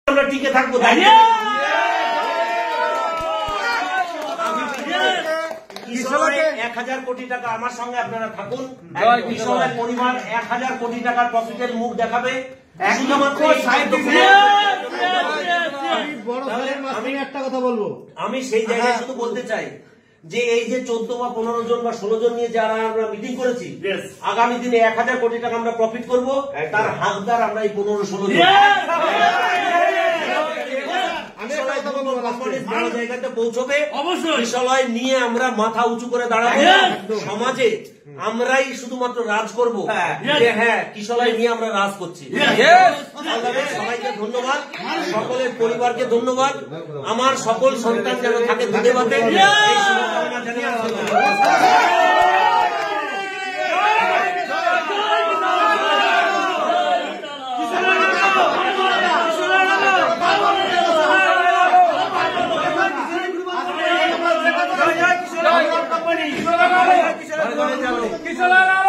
আমরা টিকে থাকবো। কিশোরের 1000 কোটি টাকা আমার সঙ্গে আপনারা থাকুন। কিশোরের পরিবার 1000 কোটি টাকার প্রফিটের মুখ দেখাবে। শুধুমাত্র আমি সেই জায়গায় শুধু বলতে চাই যে এই যে 14 বা 15 জন বা 16 জন নিয়ে যারা আমরা মিটিং করেছি, আগামী দিনে 1000 কোটি টাকা আমরা প্রফিট করব, তার হকদার আমরা এই 15-16 জন। জায়গাতে পৌঁছবে কিশলয় নিয়ে আমরা মাথা উঁচু করে দাঁড়াবো। সমাজে আমরাই শুধুমাত্র রাজ করব, হ্যাঁ কিশলয় নিয়ে আমরা রাজ করছি। সবাইকে ধন্যবাদ, সকলের পরিবারকে ধন্যবাদ। আমার সকল সন্তান যেন থাকে দুধে ভাতে, এই শুভকামনা জানিয়ে किशोर